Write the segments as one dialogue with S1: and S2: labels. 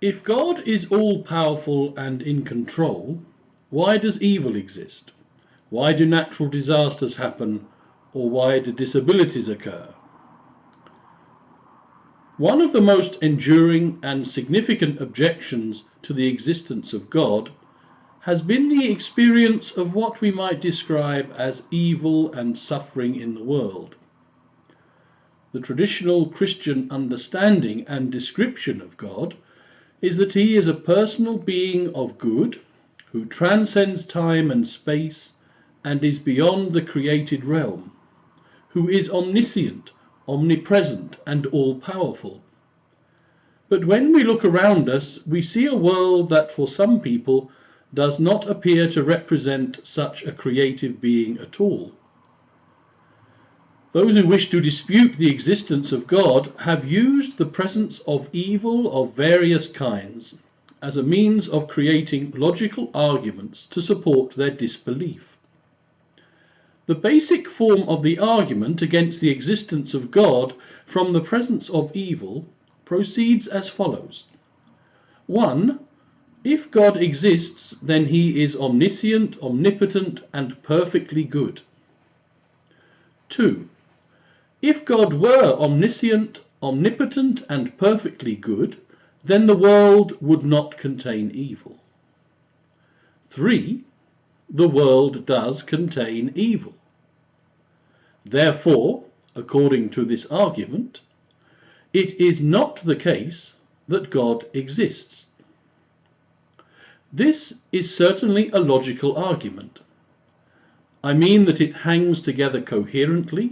S1: If God is all-powerful and in control, why does evil exist? Why do natural disasters happen, or why do disabilities occur? One of the most enduring and significant objections to the existence of God has been the experience of what we might describe as evil and suffering in the world. The traditional Christian understanding and description of God is that he is a personal being of good who transcends time and space and is beyond the created realm, who is omniscient, omnipresent, and all-powerful. But when we look around us, we see a world that for some people does not appear to represent such a creative being at all. Those who wish to dispute the existence of God have used the presence of evil of various kinds as a means of creating logical arguments to support their disbelief. The basic form of the argument against the existence of God from the presence of evil proceeds as follows. 1. If God exists, then he is omniscient, omnipotent, and perfectly good. 2. If God were omniscient, omnipotent, and perfectly good, then the world would not contain evil. 3. The world does contain evil. Therefore, according to this argument, it is not the case that God exists. This is certainly a logical argument. I mean that it hangs together coherently,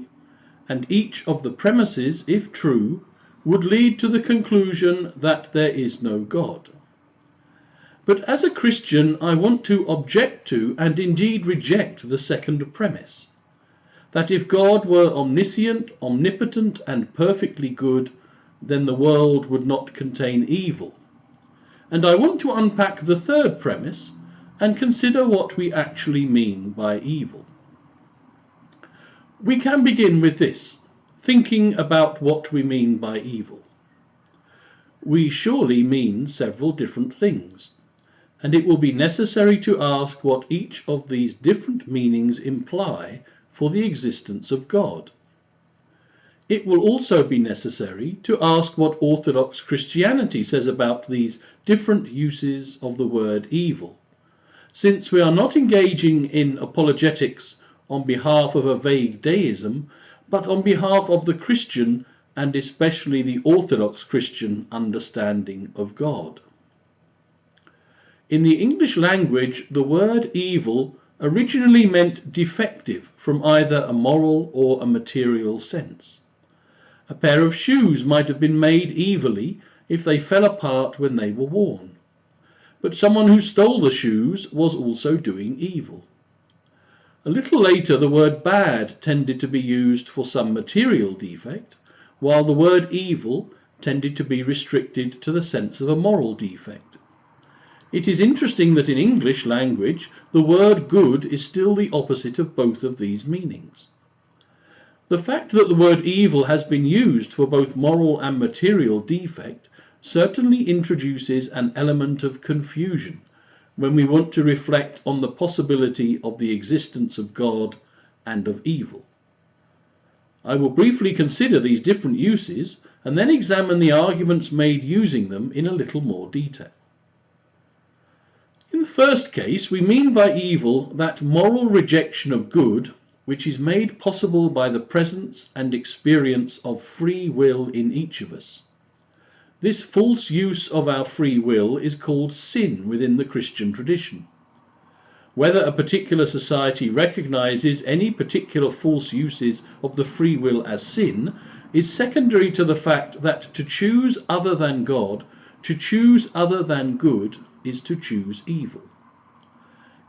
S1: and each of the premises, if true, would lead to the conclusion that there is no God. But as a Christian, I want to object to and indeed reject the second premise, that if God were omniscient, omnipotent, and perfectly good, then the world would not contain evil. And I want to unpack the third premise and consider what we actually mean by evil. We can begin with this, thinking about what we mean by evil. We surely mean several different things, and it will be necessary to ask what each of these different meanings imply for the existence of God. It will also be necessary to ask what Orthodox Christianity says about these different uses of the word evil, since we are not engaging in apologetics on behalf of a vague deism, but on behalf of the Christian and especially the Orthodox Christian understanding of God. In the English language, the word evil originally meant defective from either a moral or a material sense. A pair of shoes might have been made evilly if they fell apart when they were worn. But someone who stole the shoes was also doing evil. A little later, the word bad tended to be used for some material defect, while the word evil tended to be restricted to the sense of a moral defect. It is interesting that in English language, the word good is still the opposite of both of these meanings. The fact that the word evil has been used for both moral and material defect certainly introduces an element of confusion when we want to reflect on the possibility of the existence of God and of evil. I will briefly consider these different uses and then examine the arguments made using them in a little more detail. In the first case, we mean by evil that moral rejection of good which is made possible by the presence and experience of free will in each of us. This false use of our free will is called sin within the Christian tradition. Whether a particular society recognizes any particular false uses of the free will as sin is secondary to the fact that to choose other than God, to choose other than good, is to choose evil.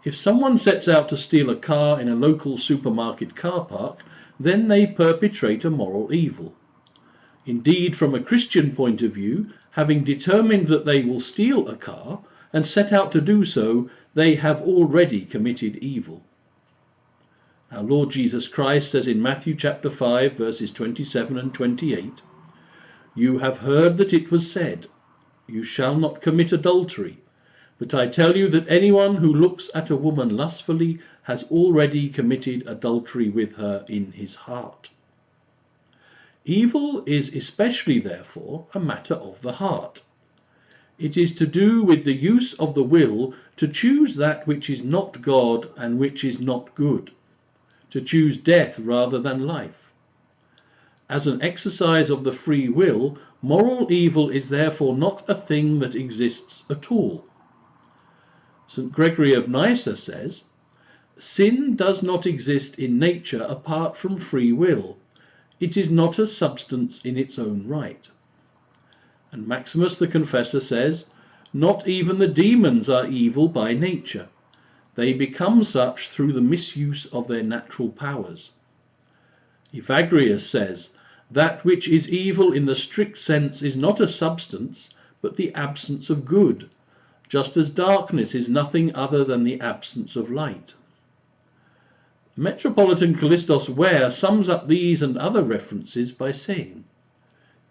S1: If someone sets out to steal a car in a local supermarket car park, then they perpetrate a moral evil. Indeed, from a Christian point of view, having determined that they will steal a car and set out to do so, they have already committed evil. Our Lord Jesus Christ says in Matthew chapter 5, verses 27 and 28, "You have heard that it was said, You shall not commit adultery. But I tell you that anyone who looks at a woman lustfully has already committed adultery with her in his heart. Evil is especially, therefore, a matter of the heart. It is to do with the use of the will to choose that which is not God and which is not good, to choose death rather than life. As an exercise of the free will, moral evil is therefore not a thing that exists at all. St. Gregory of Nyssa says, "Sin does not exist in nature apart from free will. It is not a substance in its own right." And Maximus the Confessor says, "Not even the demons are evil by nature. They become such through the misuse of their natural powers." Evagrius says, "That which is evil in the strict sense is not a substance, but the absence of good, just as darkness is nothing other than the absence of light." Metropolitan Callistos Ware sums up these and other references by saying,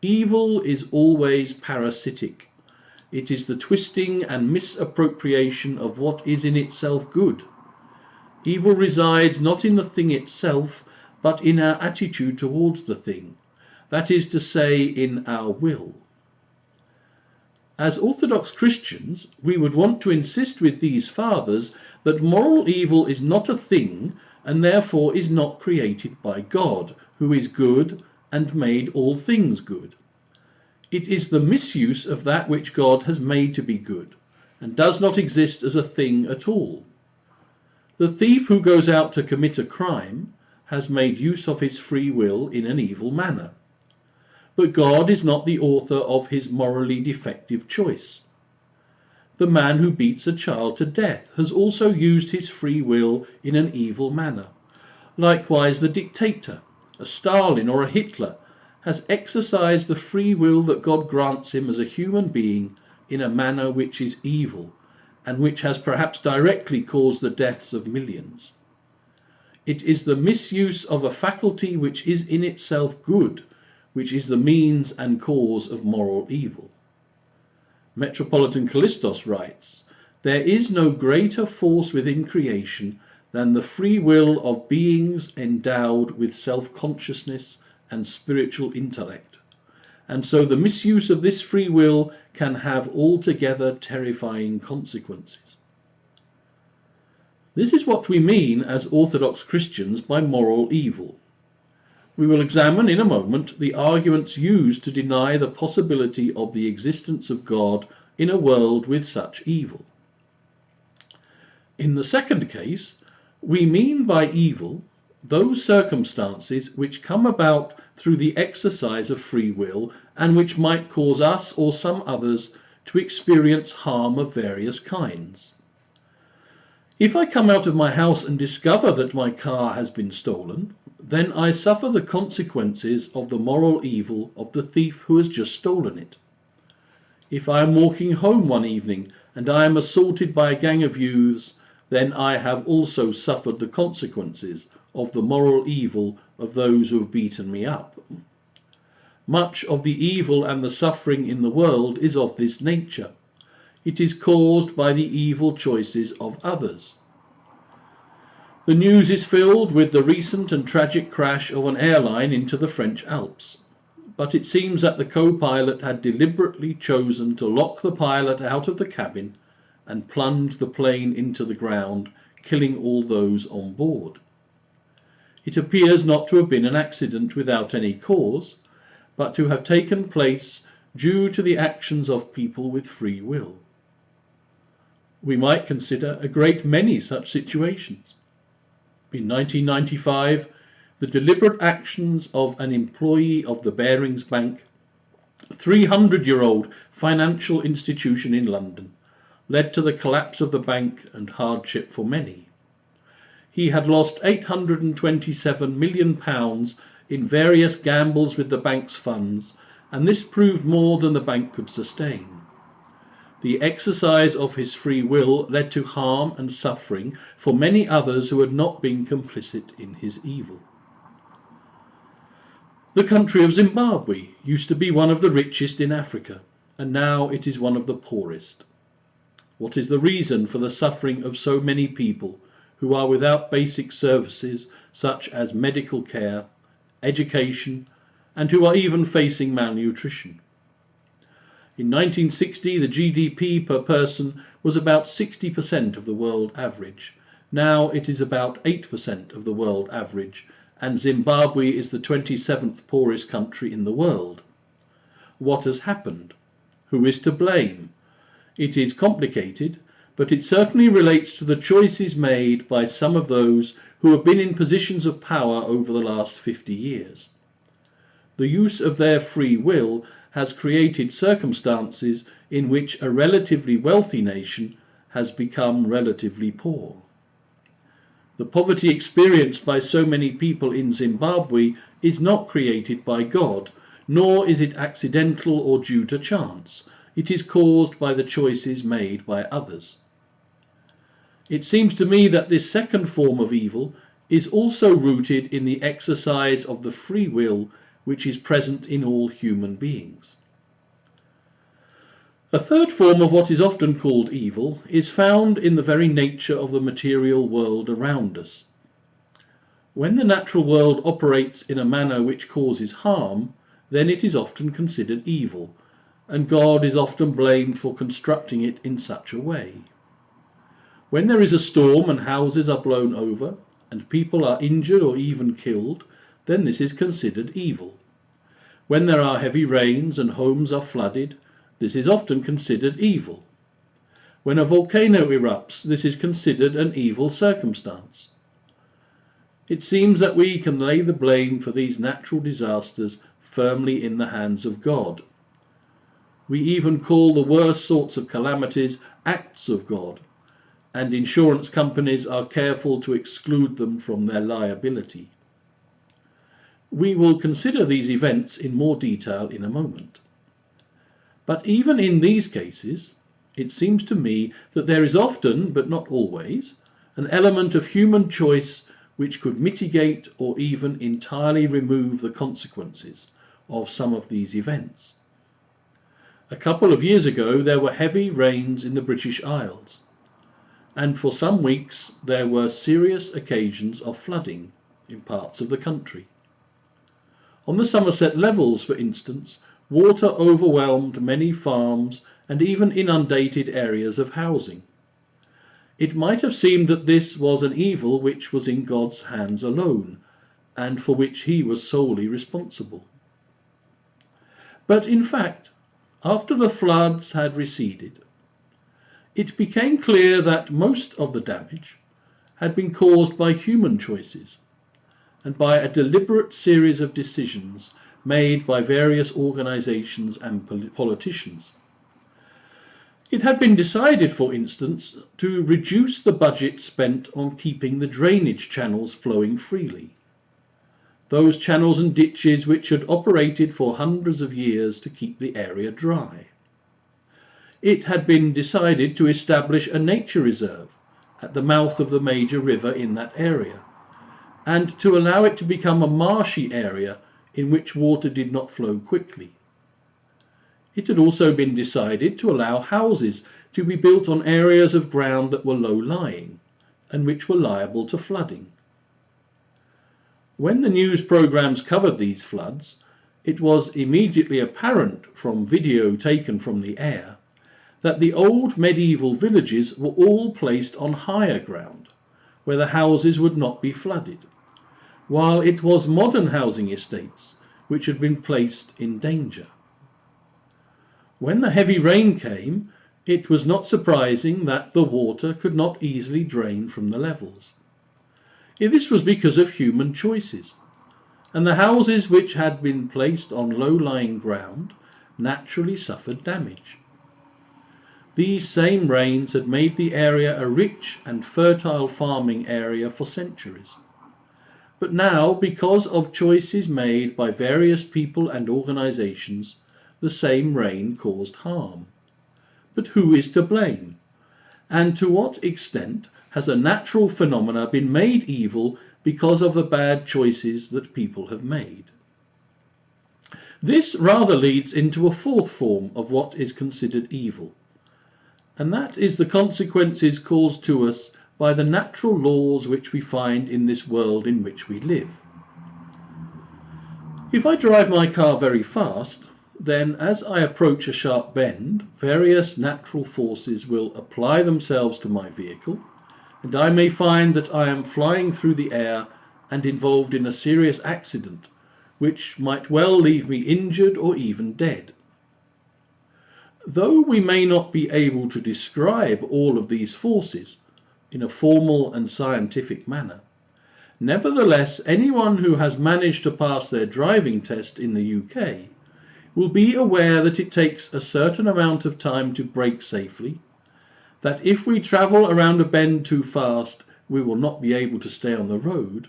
S1: "Evil is always parasitic. It is the twisting and misappropriation of what is in itself good. Evil resides not in the thing itself, but in our attitude towards the thing, that is to say, in our will." As Orthodox Christians, we would want to insist with these fathers that moral evil is not a thing and therefore is not created by God, who is good and made all things good. It is the misuse of that which God has made to be good, and does not exist as a thing at all. The thief who goes out to commit a crime has made use of his free will in an evil manner. But God is not the author of his morally defective choice. The man who beats a child to death has also used his free will in an evil manner. Likewise, the dictator, a Stalin or a Hitler, has exercised the free will that God grants him as a human being in a manner which is evil, and which has perhaps directly caused the deaths of millions. It is the misuse of a faculty which is in itself good, which is the means and cause of moral evil. Metropolitan Callistos writes, "There is no greater force within creation than the free will of beings endowed with self-consciousness and spiritual intellect, and so the misuse of this free will can have altogether terrifying consequences." This is what we mean as Orthodox Christians by moral evil. We will examine in a moment the arguments used to deny the possibility of the existence of God in a world with such evil. In the second case, we mean by evil those circumstances which come about through the exercise of free will and which might cause us or some others to experience harm of various kinds. If I come out of my house and discover that my car has been stolen, then I suffer the consequences of the moral evil of the thief who has just stolen it. If I am walking home one evening and I am assaulted by a gang of youths, then I have also suffered the consequences of the moral evil of those who have beaten me up. Much of the evil and the suffering in the world is of this nature. It is caused by the evil choices of others. The news is filled with the recent and tragic crash of an airline into the French Alps, but it seems that the co-pilot had deliberately chosen to lock the pilot out of the cabin and plunge the plane into the ground, killing all those on board. It appears not to have been an accident without any cause, but to have taken place due to the actions of people with free will. We might consider a great many such situations. In 1995, the deliberate actions of an employee of the Barings Bank, a 300-year-old financial institution in London, led to the collapse of the bank and hardship for many. He had lost £827 million in various gambles with the bank's funds, and this proved more than the bank could sustain. The exercise of his free will led to harm and suffering for many others who had not been complicit in his evil. The country of Zimbabwe used to be one of the richest in Africa. and now it is one of the poorest. What is the reason for the suffering of so many people who are without basic services such as medical care, education, and who are even facing malnutrition? In 1960, the GDP per person was about 60% of the world average. Now it is about 8% of the world average, and Zimbabwe is the 27th poorest country in the world. What has happened? Who is to blame? It is complicated, but it certainly relates to the choices made by some of those who have been in positions of power over the last 50 years. The use of their free will has created circumstances in which a relatively wealthy nation has become relatively poor. The poverty experienced by so many people in Zimbabwe is not created by God, nor is it accidental or due to chance. It is caused by the choices made by others. It seems to me that this second form of evil is also rooted in the exercise of the free will which is present in all human beings. A third form of what is often called evil is found in the very nature of the material world around us. When the natural world operates in a manner which causes harm, then it is often considered evil, and God is often blamed for constructing it in such a way. When there is a storm and houses are blown over, and people are injured or even killed, then this is considered evil. When there are heavy rains and homes are flooded, this is often considered evil. When a volcano erupts, this is considered an evil circumstance. It seems that we can lay the blame for these natural disasters firmly in the hands of God. We even call the worst sorts of calamities acts of God, and insurance companies are careful to exclude them from their liability. We will consider these events in more detail in a moment. But even in these cases, it seems to me that there is often, but not always, an element of human choice which could mitigate or even entirely remove the consequences of some of these events. A couple of years ago there were heavy rains in the British Isles, and for some weeks there were serious occasions of flooding in parts of the country. On the Somerset Levels, for instance, water overwhelmed many farms and even inundated areas of housing. It might have seemed that this was an evil which was in God's hands alone, and for which he was solely responsible. But in fact, after the floods had receded, it became clear that most of the damage had been caused by human choices and by a deliberate series of decisions made by various organizations and politicians. It had been decided, for instance, to reduce the budget spent on keeping the drainage channels flowing freely. Those channels and ditches which had operated for hundreds of years to keep the area dry. It had been decided to establish a nature reserve at the mouth of the major river in that area, and to allow it to become a marshy area in which water did not flow quickly. It had also been decided to allow houses to be built on areas of ground that were low-lying and which were liable to flooding. When the news programs covered these floods, it was immediately apparent from video taken from the air that the old medieval villages were all placed on higher ground, where the houses would not be flooded, while it was modern housing estates which had been placed in danger. When the heavy rain came, it was not surprising that the water could not easily drain from the levels. This was because of human choices, and the houses which had been placed on low-lying ground naturally suffered damage. These same rains had made the area a rich and fertile farming area for centuries. But now, because of choices made by various people and organizations, the same rain caused harm. But who is to blame? And to what extent has a natural phenomena been made evil because of the bad choices that people have made? This rather leads into a fourth form of what is considered evil, and that is the consequences caused to us by the natural laws which we find in this world in which we live. If I drive my car very fast, then as I approach a sharp bend, various natural forces will apply themselves to my vehicle, and I may find that I am flying through the air and involved in a serious accident, which might well leave me injured or even dead. Though we may not be able to describe all of these forces in a formal and scientific manner, nevertheless, anyone who has managed to pass their driving test in the UK will be aware that it takes a certain amount of time to brake safely, that if we travel around a bend too fast, we will not be able to stay on the road,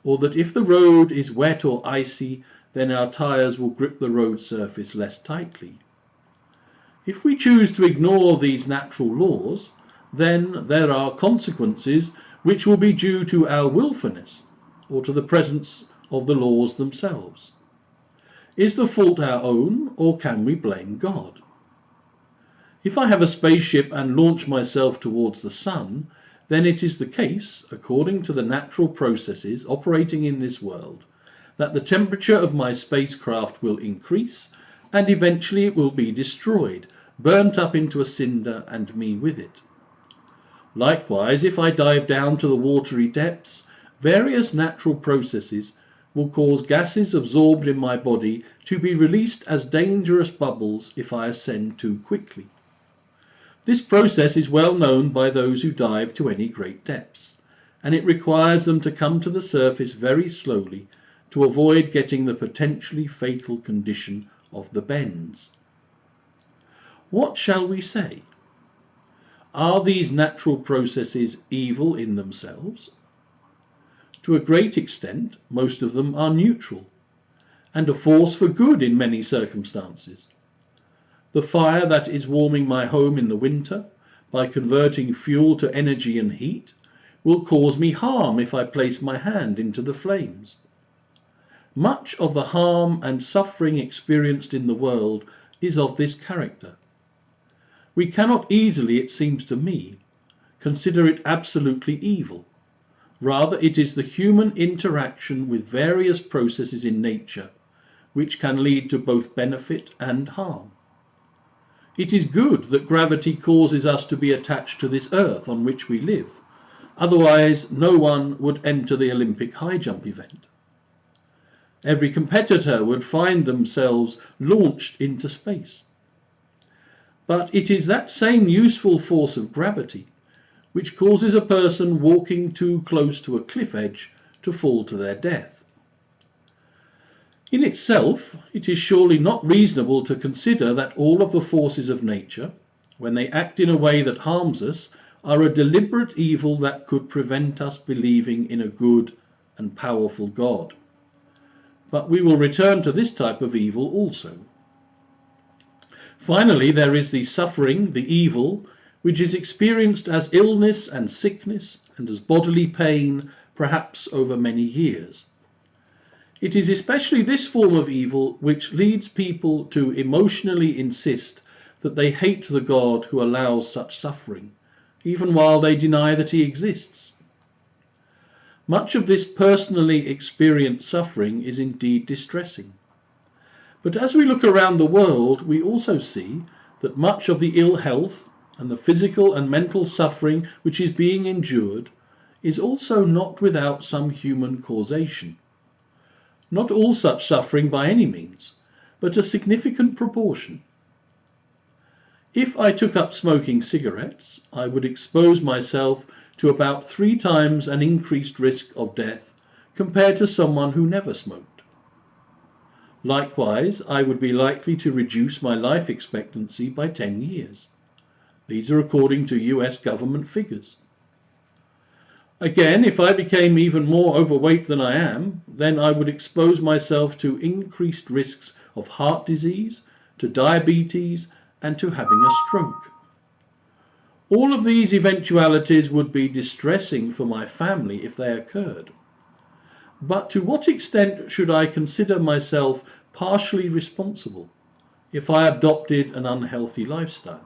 S1: or that if the road is wet or icy, then our tyres will grip the road surface less tightly. If we choose to ignore these natural laws, then there are consequences which will be due to our willfulness or to the presence of the laws themselves. Is the fault our own, or can we blame God? If I have a spaceship and launch myself towards the sun, then it is the case, according to the natural processes operating in this world, that the temperature of my spacecraft will increase and eventually it will be destroyed, burnt up into a cinder, and me with it. Likewise, if I dive down to the watery depths, various natural processes will cause gases absorbed in my body to be released as dangerous bubbles if I ascend too quickly. This process is well known by those who dive to any great depths, and it requires them to come to the surface very slowly to avoid getting the potentially fatal condition of the bends. What shall we say? Are these natural processes evil in themselves? To a great extent, most of them are neutral and a force for good in many circumstances. The fire that is warming my home in the winter, by converting fuel to energy and heat, will cause me harm if I place my hand into the flames. Much of the harm and suffering experienced in the world is of this character. We cannot easily, it seems to me, consider it absolutely evil. Rather, it is the human interaction with various processes in nature which can lead to both benefit and harm. It is good that gravity causes us to be attached to this earth on which we live. Otherwise, no one would enter the Olympic high jump event. Every competitor would find themselves launched into space. But it is that same useful force of gravity which causes a person walking too close to a cliff edge to fall to their death. In itself, it is surely not reasonable to consider that all of the forces of nature, when they act in a way that harms us, are a deliberate evil that could prevent us believing in a good and powerful God. But we will return to this type of evil also. Finally, there is the suffering, the evil, which is experienced as illness and sickness and as bodily pain, perhaps over many years. It is especially this form of evil which leads people to emotionally insist that they hate the God who allows such suffering, even while they deny that he exists. Much of this personally experienced suffering is indeed distressing. But as we look around the world, we also see that much of the ill health and the physical and mental suffering which is being endured is also not without some human causation. Not all such suffering by any means, but a significant proportion. If I took up smoking cigarettes, I would expose myself to about 3 times an increased risk of death compared to someone who never smoked. Likewise, I would be likely to reduce my life expectancy by 10 years. These are according to US government figures. Again, if I became even more overweight than I am, then I would expose myself to increased risks of heart disease, to diabetes, and to having a stroke. All of these eventualities would be distressing for my family if they occurred. But to what extent should I consider myself partially responsible if I adopted an unhealthy lifestyle.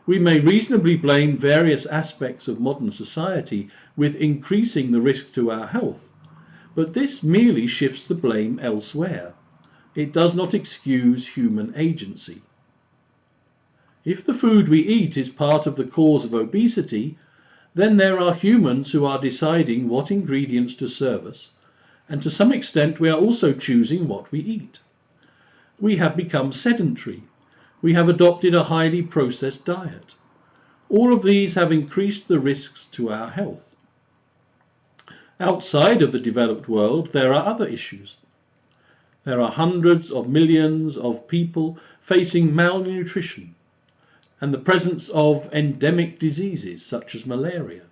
S1: We may reasonably blame various aspects of modern society with increasing the risk to our health, but this merely shifts the blame elsewhere. It does not excuse human agency. If the food we eat is part of the cause of obesity, then there are humans who are deciding what ingredients to serve us, and to some extent we are also choosing what we eat. We have become sedentary. We have adopted a highly processed diet. All of these have increased the risks to our health. Outside of the developed world, there are other issues. There are hundreds of millions of people facing malnutrition and the presence of endemic diseases such as malaria.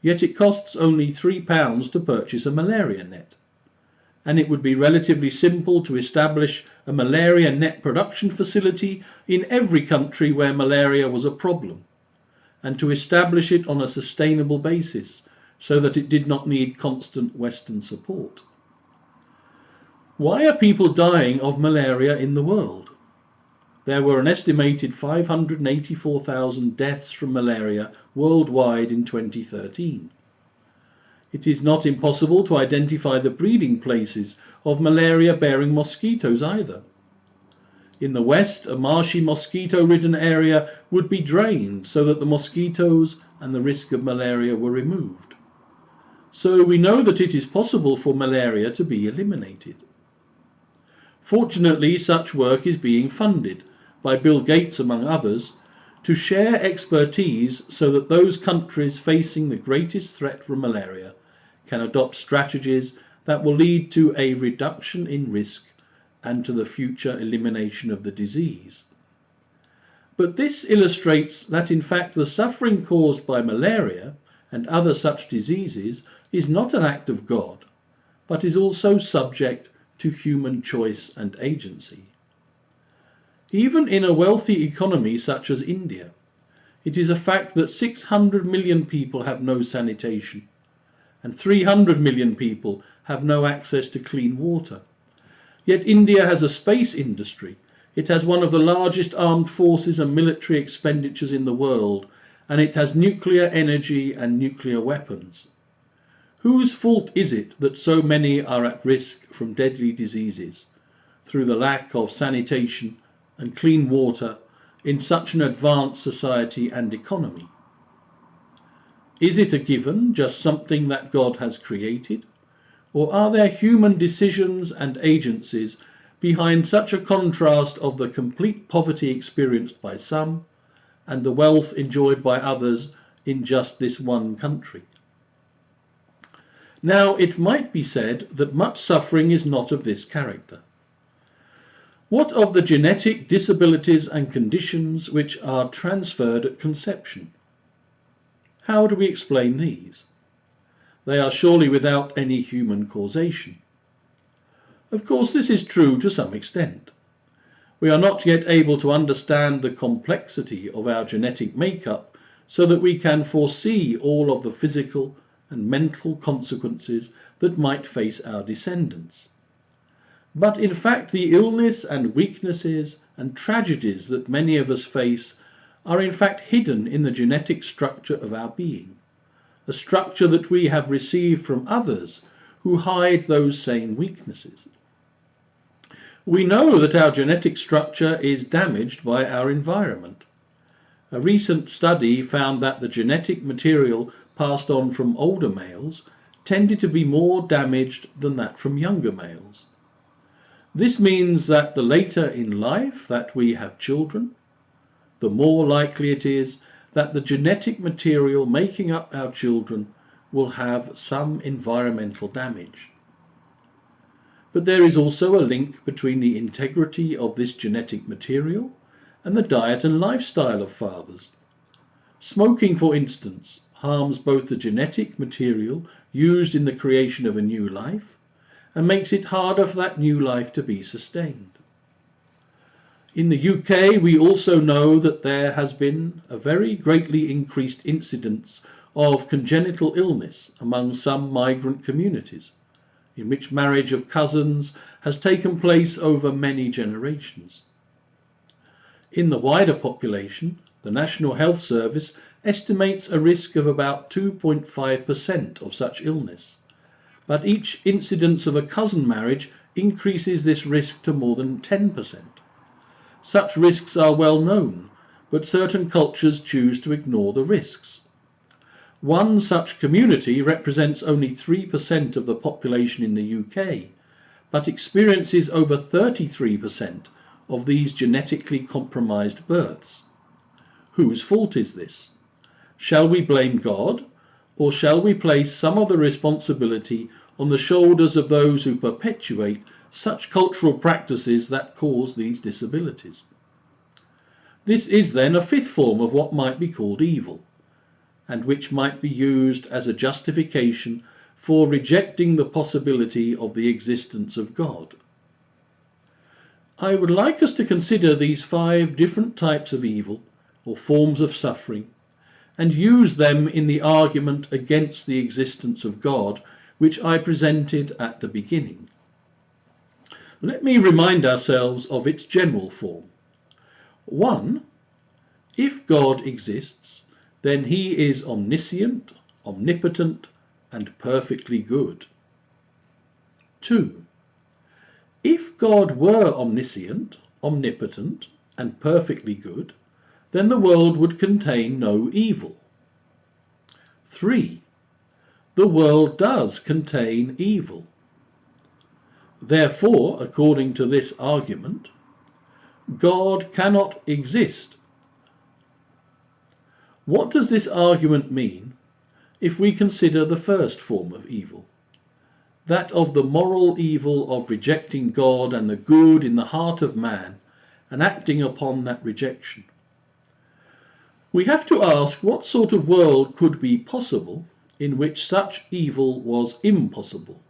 S1: Yet it costs only £3 to purchase a malaria net, and it would be relatively simple to establish a malaria net production facility in every country where malaria was a problem, and to establish it on a sustainable basis so that it did not need constant Western support. Why are people dying of malaria in the world? There were an estimated 584,000 deaths from malaria worldwide in 2013. It is not impossible to identify the breeding places of malaria-bearing mosquitoes either. In the West, a marshy mosquito-ridden area would be drained so that the mosquitoes and the risk of malaria were removed. So we know that it is possible for malaria to be eliminated. Fortunately, such work is being funded by Bill Gates, among others, to share expertise so that those countries facing the greatest threat from malaria can adopt strategies that will lead to a reduction in risk and to the future elimination of the disease. But this illustrates that in fact the suffering caused by malaria and other such diseases is not an act of God, but is also subject to human choice and agency. Even in a wealthy economy such as India, it is a fact that 600 million people have no sanitation, and 300 million people have no access to clean water. Yet India has a space industry. It has one of the largest armed forces and military expenditures in the world, and it has nuclear energy and nuclear weapons. Whose fault is it that so many are at risk from deadly diseases through the lack of sanitation and clean water in such an advanced society and economy? Is it a given, just something that God has created? Or are there human decisions and agencies behind such a contrast of the complete poverty experienced by some and the wealth enjoyed by others in just this one country? Now, it might be said that much suffering is not of this character. What of the genetic disabilities and conditions which are transferred at conception? How do we explain these? They are surely without any human causation. Of course, this is true to some extent. We are not yet able to understand the complexity of our genetic makeup so that we can foresee all of the physical and mental consequences that might face our descendants. But in fact, the illness and weaknesses and tragedies that many of us face are in fact hidden in the genetic structure of our being, a structure that we have received from others who hide those same weaknesses. We know that our genetic structure is damaged by our environment. A recent study found that the genetic material passed on from older males tended to be more damaged than that from younger males. This means that the later in life that we have children, the more likely it is that the genetic material making up our children will have some environmental damage. But there is also a link between the integrity of this genetic material and the diet and lifestyle of fathers. Smoking, for instance, harms both the genetic material used in the creation of a new life and makes it harder for that new life to be sustained. In the UK, we also know that there has been a very greatly increased incidence of congenital illness among some migrant communities, in which marriage of cousins has taken place over many generations. In the wider population, the National Health Service estimates a risk of about 2.5% of such illness, but each incidence of a cousin marriage increases this risk to more than 10%. Such risks are well known, but certain cultures choose to ignore the risks. One such community represents only 3% of the population in the UK, but experiences over 33% of these genetically compromised births. Whose fault is this? Shall we blame God, or shall we place some of the responsibility on the shoulders of those who perpetuate such cultural practices that cause these disabilities? This is then a fifth form of what might be called evil, and which might be used as a justification for rejecting the possibility of the existence of God. I would like us to consider these 5 different types of evil, or forms of suffering, and use them in the argument against the existence of God, which I presented at the beginning. Let me remind ourselves of its general form. 1. If God exists, then he is omniscient, omnipotent, and perfectly good. 2. If God were omniscient, omnipotent, and perfectly good, then the world would contain no evil. 3. The world does contain evil. Therefore, according to this argument, God cannot exist. What does this argument mean if we consider the first form of evil, that of the moral evil of rejecting God and the good in the heart of man and acting upon that rejection? We have to ask what sort of world could be possible in which such evil was impossible.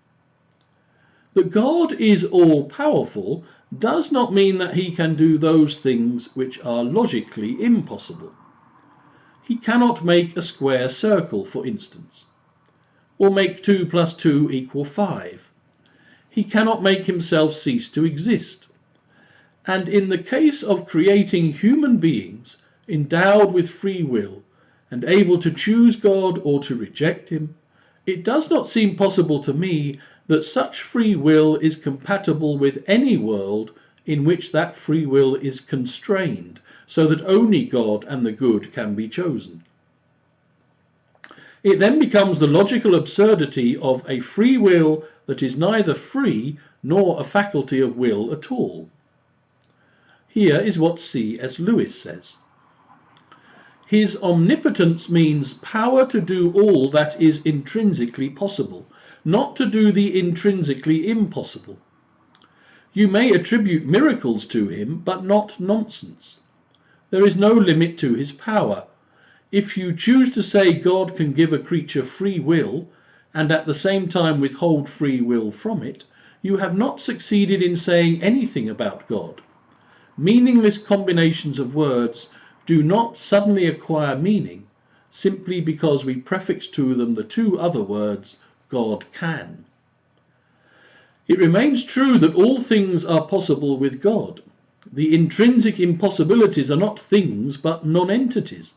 S1: That God is all-powerful does not mean that he can do those things which are logically impossible. He cannot make a square circle, for instance, or make 2 + 2 = 5. He cannot make himself cease to exist. And in the case of creating human beings endowed with free will and able to choose God or to reject him, it does not seem possible to me that such free will is compatible with any world in which that free will is constrained, so that only God and the good can be chosen. It then becomes the logical absurdity of a free will that is neither free nor a faculty of will at all. Here is what C.S. Lewis says. His omnipotence means power to do all that is intrinsically possible, not to do the intrinsically impossible. You may attribute miracles to him, but not nonsense. There is no limit to his power. If you choose to say God can give a creature free will and at the same time withhold free will from it, you have not succeeded in saying anything about God. Meaningless combinations of words do not suddenly acquire meaning simply because we prefix to them the 2 other words, God can. It remains true that all things are possible with God. The intrinsic impossibilities are not things but non-entities.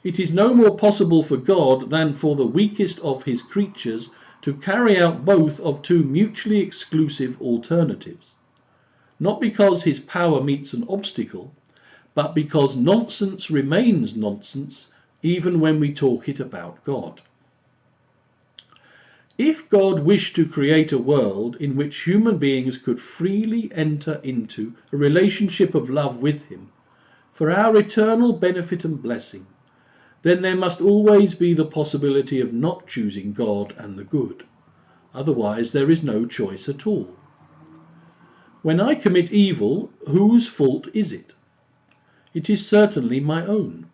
S1: It is no more possible for God than for the weakest of his creatures to carry out both of 2 mutually exclusive alternatives, not because his power meets an obstacle, but because nonsense remains nonsense even when we talk it about God. If God wished to create a world in which human beings could freely enter into a relationship of love with him for our eternal benefit and blessing, then there must always be the possibility of not choosing God and the good. Otherwise, there is no choice at all. When I commit evil, whose fault is it? It is certainly my own.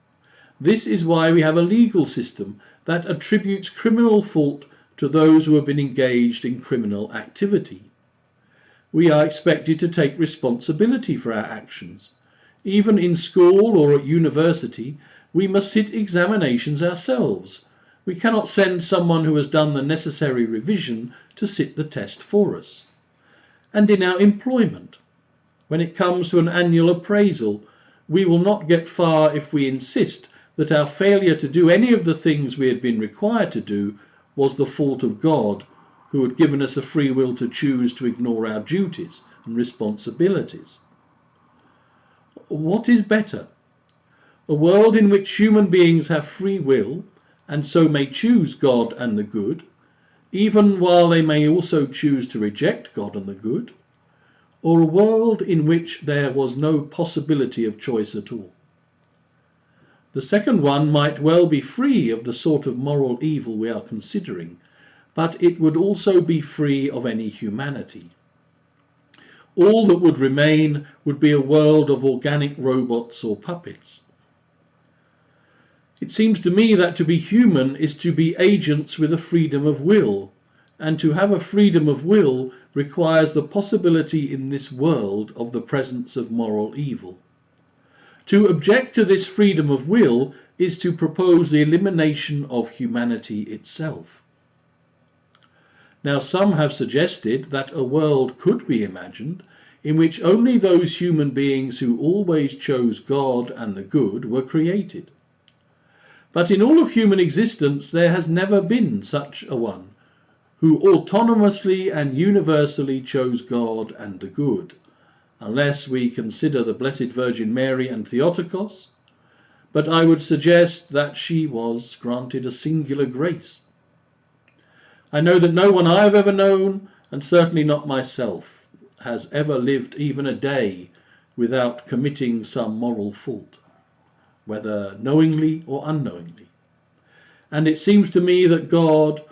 S1: This is why we have a legal system that attributes criminal fault to those who have been engaged in criminal activity. We are expected to take responsibility for our actions. Even in school or at university, we must sit examinations ourselves. We cannot send someone who has done the necessary revision to sit the test for us. And in our employment, when it comes to an annual appraisal, we will not get far if we insist that our failure to do any of the things we had been required to do was the fault of God, who had given us a free will to choose to ignore our duties and responsibilities. What is better? A world in which human beings have free will and so may choose God and the good, even while they may also choose to reject God and the good, or a world in which there was no possibility of choice at all? The second one might well be free of the sort of moral evil we are considering, but it would also be free of any humanity. All that would remain would be a world of organic robots or puppets. It seems to me that to be human is to be agents with a freedom of will, and to have a freedom of will requires the possibility in this world of the presence of moral evil. To object to this freedom of will is to propose the elimination of humanity itself. Now, some have suggested that a world could be imagined in which only those human beings who always chose God and the good were created. But in all of human existence there has never been such a one who autonomously and universally chose God and the good, unless we consider the Blessed Virgin Mary and Theotokos, but I would suggest that she was granted a singular grace. I know that no one I have ever known, and certainly not myself, has ever lived even a day without committing some moral fault, whether knowingly or unknowingly. And it seems to me that God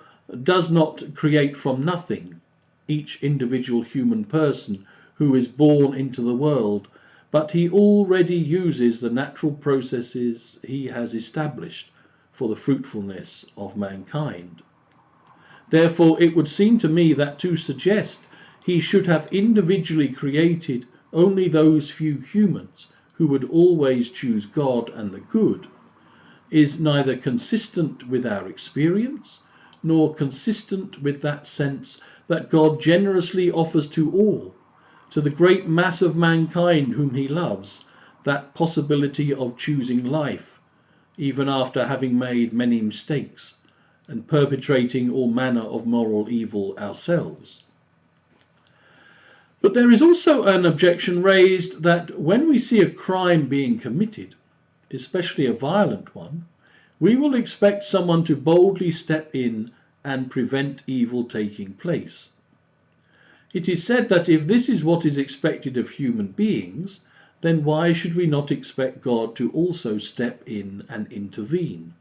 S1: does not create from nothing each individual human person who is born into the world, but he already uses the natural processes he has established for the fruitfulness of mankind. Therefore, it would seem to me that to suggest he should have individually created only those few humans who would always choose God and the good is neither consistent with our experience nor consistent with that sense that God generously offers to all, to the great mass of mankind whom he loves, that possibility of choosing life, even after having made many mistakes and perpetrating all manner of moral evil ourselves. But there is also an objection raised that when we see a crime being committed, especially a violent one, we will expect someone to boldly step in and prevent evil taking place. It is said that if this is what is expected of human beings, then why should we not expect God to also step in and intervene?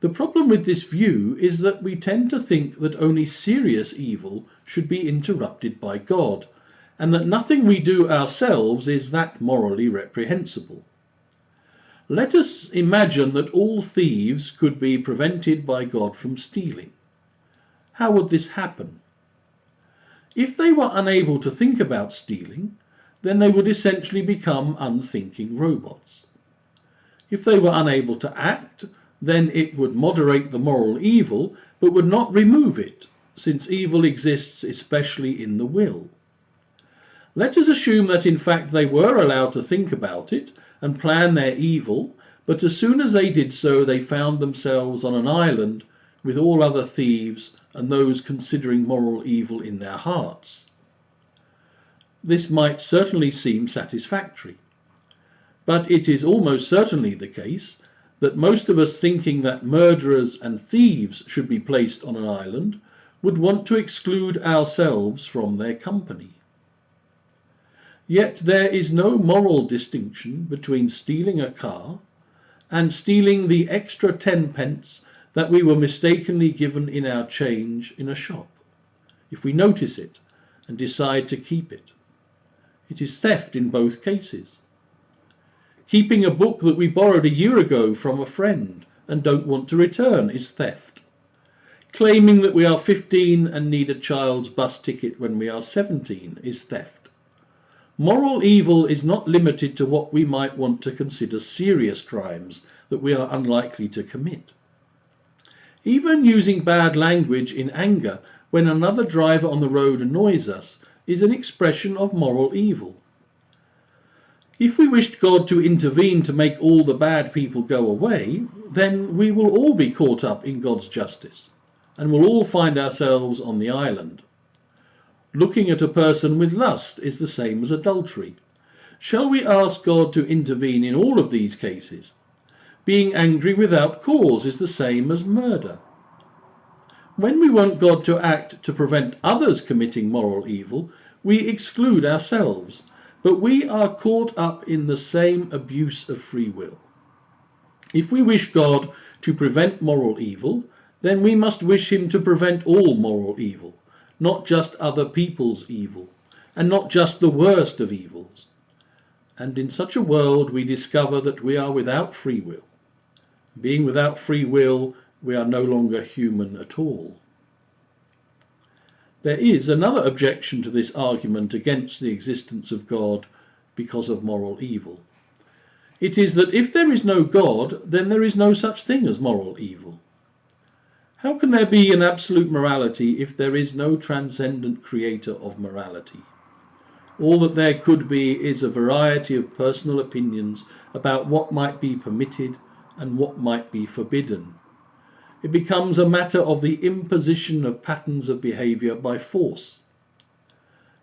S1: The problem with this view is that we tend to think that only serious evil should be interrupted by God, and that nothing we do ourselves is that morally reprehensible. Let us imagine that all thieves could be prevented by God from stealing. How would this happen? If they were unable to think about stealing, then they would essentially become unthinking robots. If they were unable to act, then it would moderate the moral evil, but would not remove it, since evil exists especially in the will. Let us assume that in fact they were allowed to think about it and plan their evil, but as soon as they did so, they found themselves on an island with all other thieves and those considering moral evil in their hearts. This might certainly seem satisfactory, but it is almost certainly the case that most of us thinking that murderers and thieves should be placed on an island would want to exclude ourselves from their company. Yet there is no moral distinction between stealing a car and stealing the extra 10 pence that we were mistakenly given in our change in a shop, if we notice it and decide to keep it. It is theft in both cases. Keeping a book that we borrowed a year ago from a friend and don't want to return is theft. Claiming that we are 15 and need a child's bus ticket when we are 17 is theft. Moral evil is not limited to what we might want to consider serious crimes that we are unlikely to commit. Even using bad language in anger when another driver on the road annoys us is an expression of moral evil. If we wished God to intervene to make all the bad people go away, then we will all be caught up in God's justice, and will all find ourselves on the island. Looking at a person with lust is the same as adultery. Shall we ask God to intervene in all of these cases? Being angry without cause is the same as murder. When we want God to act to prevent others committing moral evil, we exclude ourselves, but we are caught up in the same abuse of free will. If we wish God to prevent moral evil, then we must wish him to prevent all moral evil, not just other people's evil, and not just the worst of evils. And in such a world we discover that we are without free will. Being without free will, we are no longer human at all. There is another objection to this argument against the existence of God because of moral evil. It is that if there is no God, then there is no such thing as moral evil. How can there be an absolute morality if there is no transcendent creator of morality? All that there could be is a variety of personal opinions about what might be permitted and what might be forbidden. It becomes a matter of the imposition of patterns of behavior by force.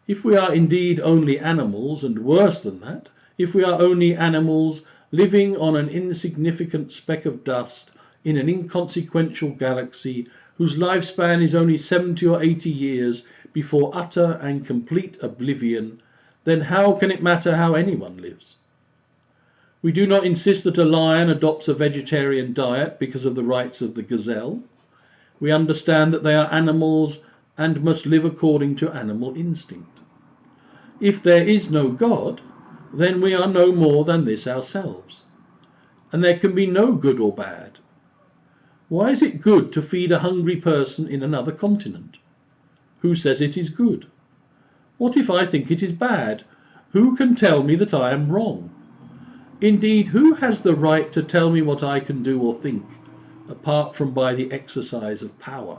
S1: If we are indeed only animals, and worse than that, if we are only animals living on an insignificant speck of dust in an inconsequential galaxy whose lifespan is only 70 or 80 years before utter and complete oblivion, then how can it matter how anyone lives? We do not insist that a lion adopts a vegetarian diet because of the rights of the gazelle. We understand that they are animals and must live according to animal instinct. If there is no God, then we are no more than this ourselves, and there can be no good or bad. Why is it good to feed a hungry person in another continent? Who says it is good? What if I think it is bad? Who can tell me that I am wrong? Indeed, who has the right to tell me what I can do or think, apart from by the exercise of power?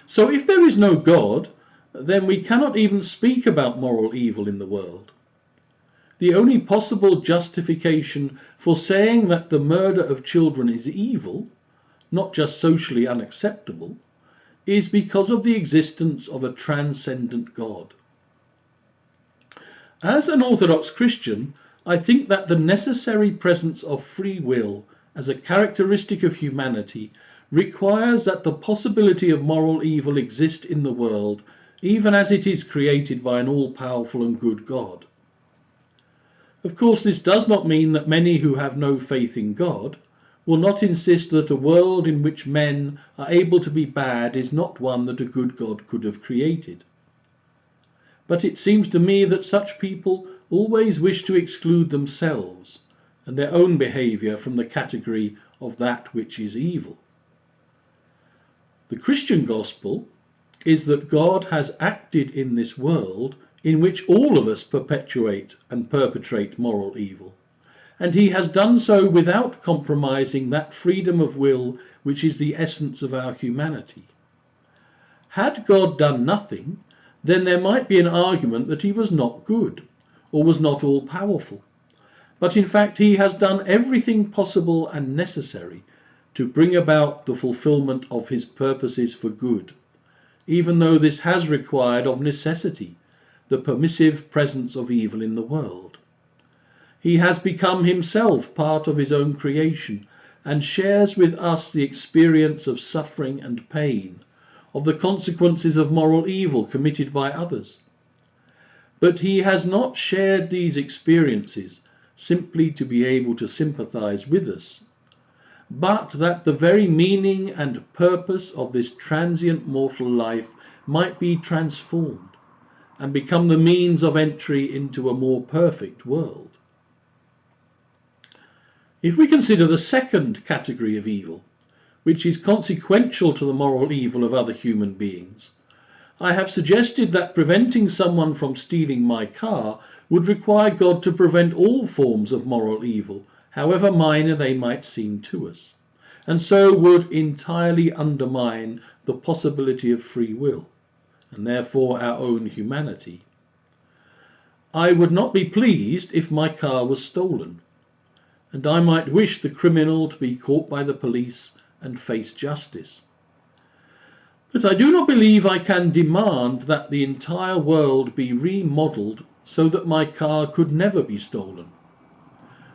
S1: So if there is no God, then we cannot even speak about moral evil in the world. The only possible justification for saying that the murder of children is evil, not just socially unacceptable, is because of the existence of a transcendent God. As an Orthodox Christian, I think that the necessary presence of free will as a characteristic of humanity requires that the possibility of moral evil exist in the world, even as it is created by an all-powerful and good God. Of course, this does not mean that many who have no faith in God will not insist that a world in which men are able to be bad is not one that a good God could have created. But it seems to me that such people always wish to exclude themselves and their own behavior from the category of that which is evil. The Christian gospel is that God has acted in this world in which all of us perpetuate and perpetrate moral evil, and he has done so without compromising that freedom of will which is the essence of our humanity. Had God done nothing, then there might be an argument that he was not good, or was not all-powerful. But in fact he has done everything possible and necessary to bring about the fulfillment of his purposes for good, even though this has required of necessity the permissive presence of evil in the world. He has become himself part of his own creation and shares with us the experience of suffering and pain, of the consequences of moral evil committed by others. But he has not shared these experiences simply to be able to sympathize with us, but that the very meaning and purpose of this transient mortal life might be transformed and become the means of entry into a more perfect world. If we consider the second category of evil, which is consequential to the moral evil of other human beings, I have suggested that preventing someone from stealing my car would require God to prevent all forms of moral evil, however minor they might seem to us. and so would entirely undermine the possibility of free will, and therefore our own humanity. I would not be pleased if my car was stolen, and I might wish the criminal to be caught by the police and face justice. But I do not believe I can demand that the entire world be remodeled so that my car could never be stolen.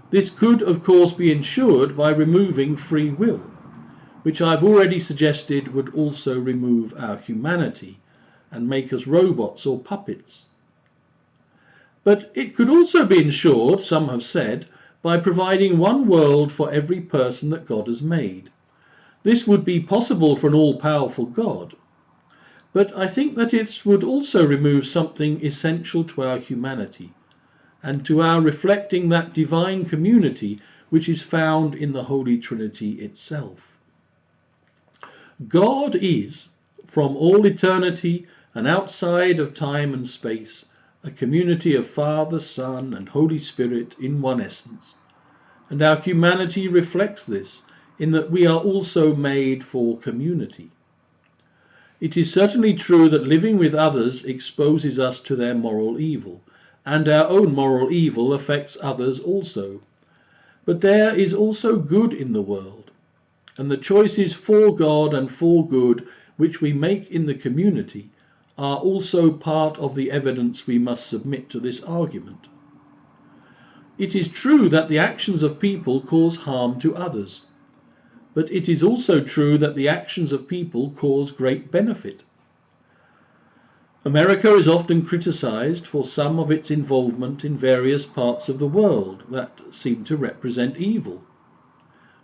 S1: This could, of course, be ensured by removing free will, which I've already suggested would also remove our humanity and make us robots or puppets. But it could also be ensured, some have said, by providing one world for every person that God has made. This would be possible for an all-powerful God, but I think that it would also remove something essential to our humanity and to our reflecting that divine community which is found in the Holy Trinity itself. God is, from all eternity and outside of time and space, a community of Father, Son, and Holy Spirit in one essence, and our humanity reflects this in that we are also made for community. It is certainly true that living with others exposes us to their moral evil, and our own moral evil affects others also. But there is also good in the world, and the choices for God and for good which we make in the community are also part of the evidence we must submit to this argument. It is true that the actions of people cause harm to others, but it is also true that the actions of people cause great benefit. America is often criticized for some of its involvement in various parts of the world that seem to represent evil.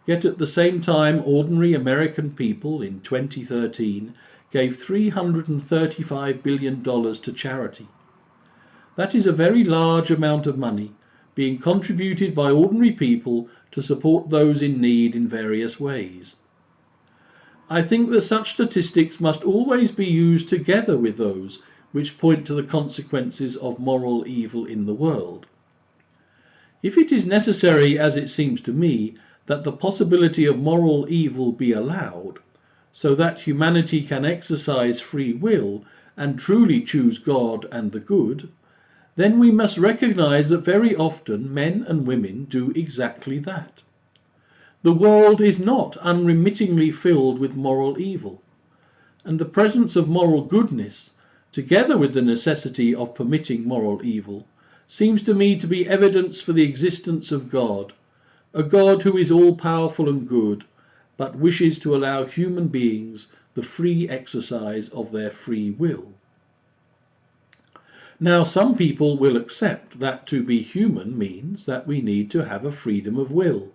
S1: Yet at the same time, ordinary American people in 2013 gave $335 billion to charity. That is a very large amount of money being contributed by ordinary people to support those in need in various ways. I think that such statistics must always be used together with those which point to the consequences of moral evil in the world. If it is necessary, as it seems to me, that the possibility of moral evil be allowed, so that humanity can exercise free will and truly choose God and the good, then we must recognize that very often men and women do exactly that. The world is not unremittingly filled with moral evil, and the presence of moral goodness, together with the necessity of permitting moral evil, seems to me to be evidence for the existence of God, a God who is all-powerful and good, but wishes to allow human beings the free exercise of their free will. Now, some people will accept that to be human means that we need to have a freedom of will.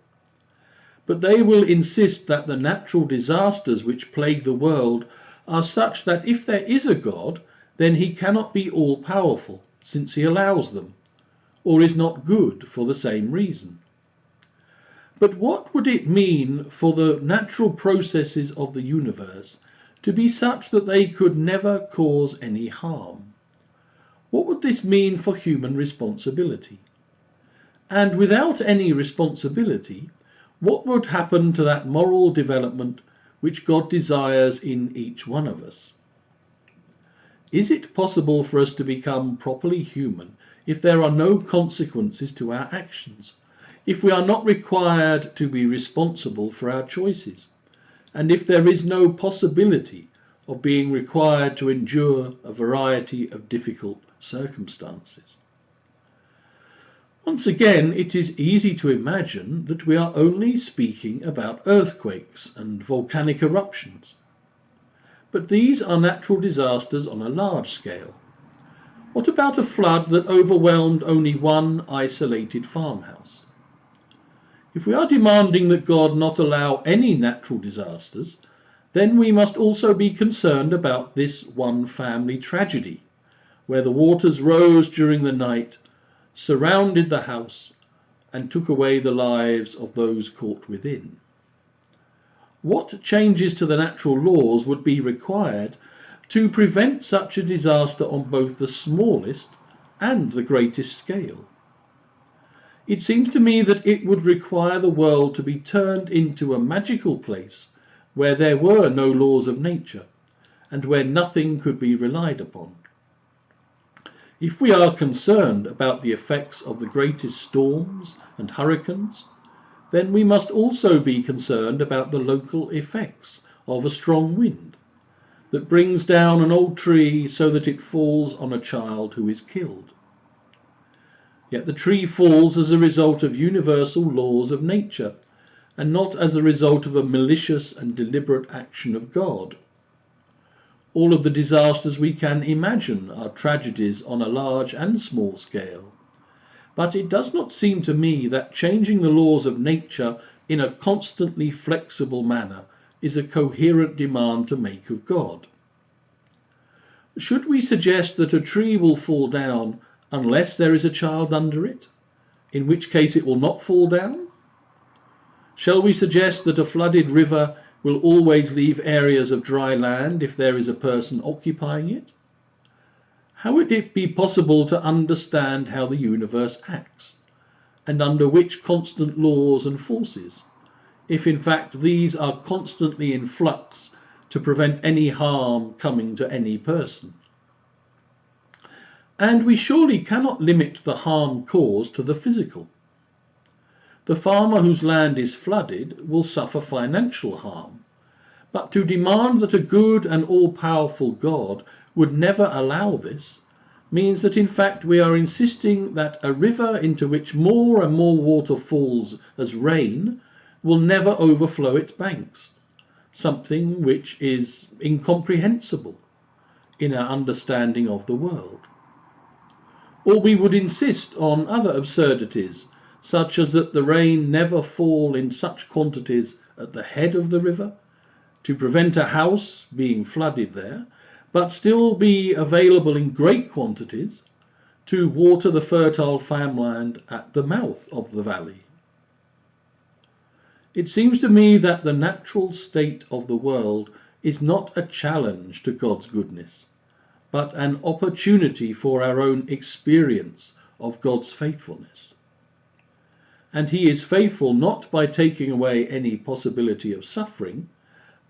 S1: But they will insist that the natural disasters which plague the world are such that if there is a God, then he cannot be all-powerful, since he allows them, or is not good for the same reason. But what would it mean for the natural processes of the universe to be such that they could never cause any harm? What would this mean for human responsibility? And without any responsibility, what would happen to that moral development which God desires in each one of us? Is it possible for us to become properly human if there are no consequences to our actions, if we are not required to be responsible for our choices, and if there is no possibility of being required to endure a variety of difficult circumstances? Once again, it is easy to imagine that we are only speaking about earthquakes and volcanic eruptions. But these are natural disasters on a large scale. What about a flood that overwhelmed only one isolated farmhouse? If we are demanding that God not allow any natural disasters, then we must also be concerned about this one family tragedy, where the waters rose during the night, surrounded the house, and took away the lives of those caught within. What changes to the natural laws would be required to prevent such a disaster on both the smallest and the greatest scale? It seems to me that it would require the world to be turned into a magical place where there were no laws of nature and where nothing could be relied upon. If we are concerned about the effects of the greatest storms and hurricanes, then we must also be concerned about the local effects of a strong wind that brings down an old tree so that it falls on a child who is killed. Yet the tree falls as a result of universal laws of nature and not as a result of a malicious and deliberate action of God. All of the disasters we can imagine are tragedies on a large and small scale. But it does not seem to me that changing the laws of nature in a constantly flexible manner is a coherent demand to make of God. Should we suggest that a tree will fall down unless there is a child under it, in which case it will not fall down? Shall we suggest that a flooded river will always leave areas of dry land if there is a person occupying it? How would it be possible to understand how the universe acts, and under which constant laws and forces, if in fact these are constantly in flux to prevent any harm coming to any person? And we surely cannot limit the harm caused to the physical. The farmer whose land is flooded will suffer financial harm, but to demand that a good and all-powerful God would never allow this means that in fact we are insisting that a river into which more and more water falls as rain will never overflow its banks, something which is incomprehensible in our understanding of the world. Or we would insist on other absurdities, such as that the rain never fall in such quantities at the head of the river to prevent a house being flooded there, but still be available in great quantities to water the fertile farmland at the mouth of the valley. It seems to me that the natural state of the world is not a challenge to God's goodness, but an opportunity for our own experience of God's faithfulness. And he is faithful not by taking away any possibility of suffering,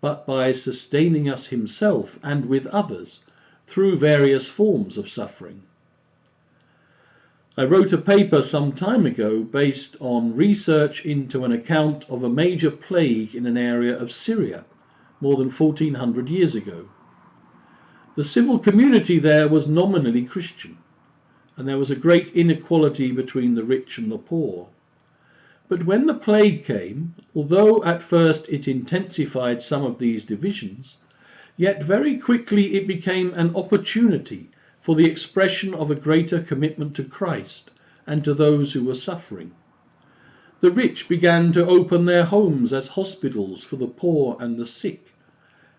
S1: but by sustaining us himself and with others through various forms of suffering. I wrote a paper some time ago based on research into an account of a major plague in an area of Syria more than 1400 years ago. The civil community there was nominally Christian, and there was a great inequality between the rich and the poor. But when the plague came, although at first it intensified some of these divisions, yet very quickly it became an opportunity for the expression of a greater commitment to Christ and to those who were suffering. The rich began to open their homes as hospitals for the poor and the sick,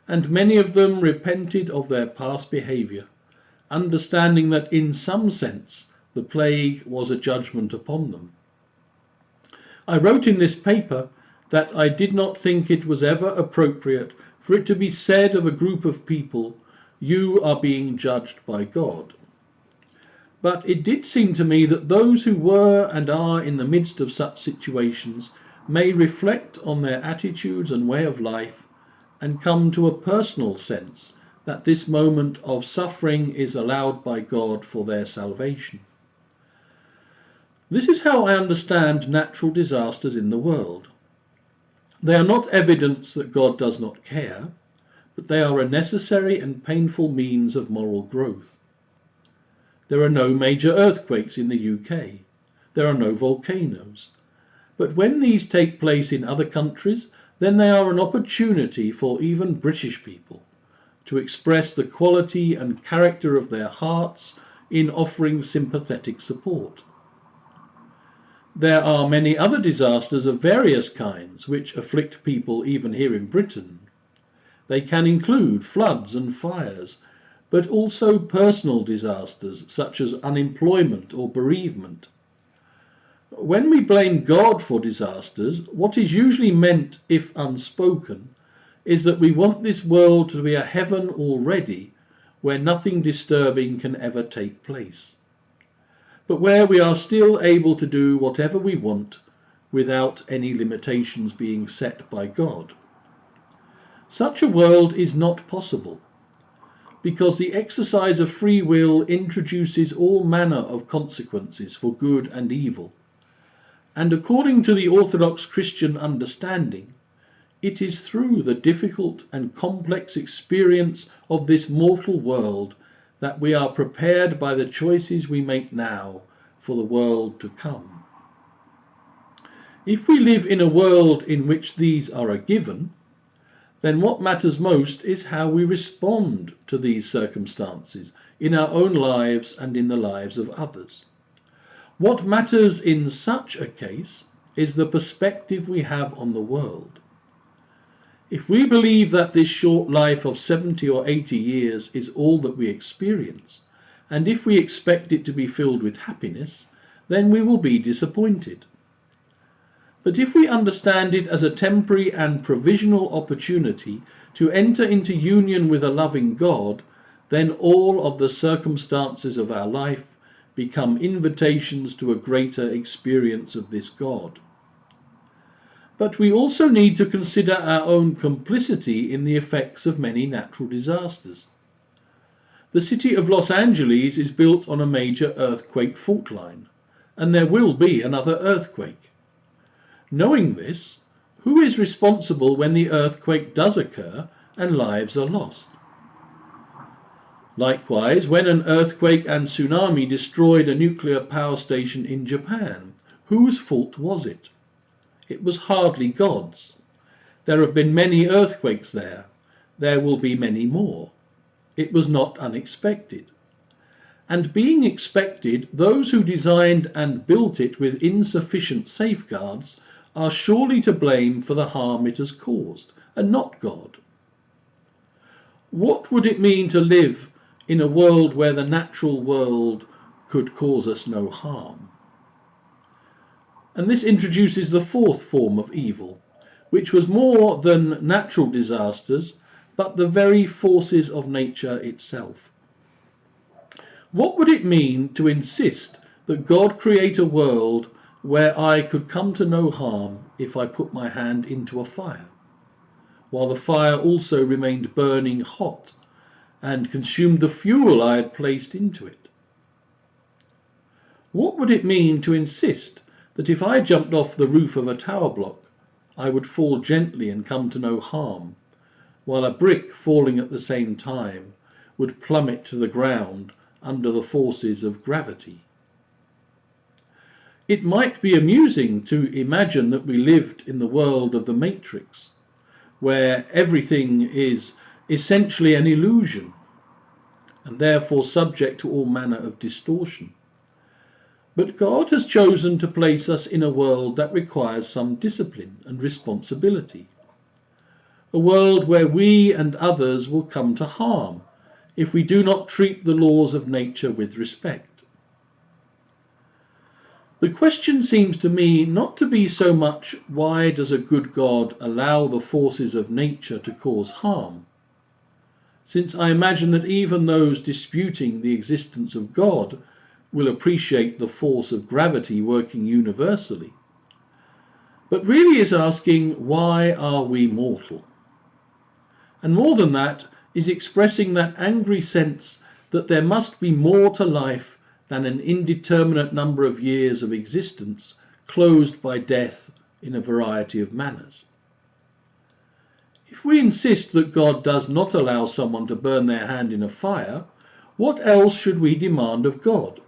S1: and many of them repented of their past behavior, understanding that in some sense the plague was a judgment upon them. I wrote in this paper that I did not think it was ever appropriate for it to be said of a group of people, "You are being judged by God." But it did seem to me that those who were and are in the midst of such situations may reflect on their attitudes and way of life and come to a personal sense that this moment of suffering is allowed by God for their salvation. This is how I understand natural disasters in the world. They are not evidence that God does not care, but they are a necessary and painful means of moral growth. There are no major earthquakes in the UK. There are no volcanoes. But when these take place in other countries, then they are an opportunity for even British people to express the quality and character of their hearts in offering sympathetic support. There are many other disasters of various kinds which afflict people even here in Britain. They can include floods and fires, but also personal disasters such as unemployment or bereavement. When we blame God for disasters, what is usually meant, if unspoken, is that we want this world to be a heaven already where nothing disturbing can ever take place. but where we are still able to do whatever we want without any limitations being set by God. Such a world is not possible, because the exercise of free will introduces all manner of consequences for good and evil, and according to the Orthodox Christian understanding, it is through the difficult and complex experience of this mortal world that we are prepared by the choices we make now for the world to come. If we live in a world in which these are a given, then what matters most is how we respond to these circumstances in our own lives and in the lives of others. What matters in such a case is the perspective we have on the world. If we believe that this short life of 70 or 80 years is all that we experience, and if we expect it to be filled with happiness, then we will be disappointed. But if we understand it as a temporary and provisional opportunity to enter into union with a loving God, then all of the circumstances of our life become invitations to a greater experience of this God. But we also need to consider our own complicity in the effects of many natural disasters. The city of Los Angeles is built on a major earthquake fault line, and there will be another earthquake. Knowing this, who is responsible when the earthquake does occur and lives are lost? Likewise, when an earthquake and tsunami destroyed a nuclear power station in Japan, whose fault was it? It was hardly God's. There have been many earthquakes there. There will be many more. It was not unexpected. And being expected, those who designed and built it with insufficient safeguards are surely to blame for the harm it has caused, and not God. What would it mean to live in a world where the natural world could cause us no harm? And this introduces the fourth form of evil, which was more than natural disasters, but the very forces of nature itself. What would it mean to insist that God create a world where I could come to no harm if I put my hand into a fire, while the fire also remained burning hot and consumed the fuel I had placed into it? What would it mean to insist that if I jumped off the roof of a tower block, I would fall gently and come to no harm, while a brick falling at the same time would plummet to the ground under the forces of gravity? It might be amusing to imagine that we lived in the world of the Matrix, where everything is essentially an illusion, and therefore subject to all manner of distortion. But God has chosen to place us in a world that requires some discipline and responsibility. A world where we and others will come to harm if we do not treat the laws of nature with respect. The question seems to me not to be so much why does a good God allow the forces of nature to cause harm, since I imagine that even those disputing the existence of God will appreciate the force of gravity working universally, but really is asking, why are we mortal? And more than that, is expressing that angry sense that there must be more to life than an indeterminate number of years of existence closed by death in a variety of manners. If we insist that God does not allow someone to burn their hand in a fire, what else should we demand of God?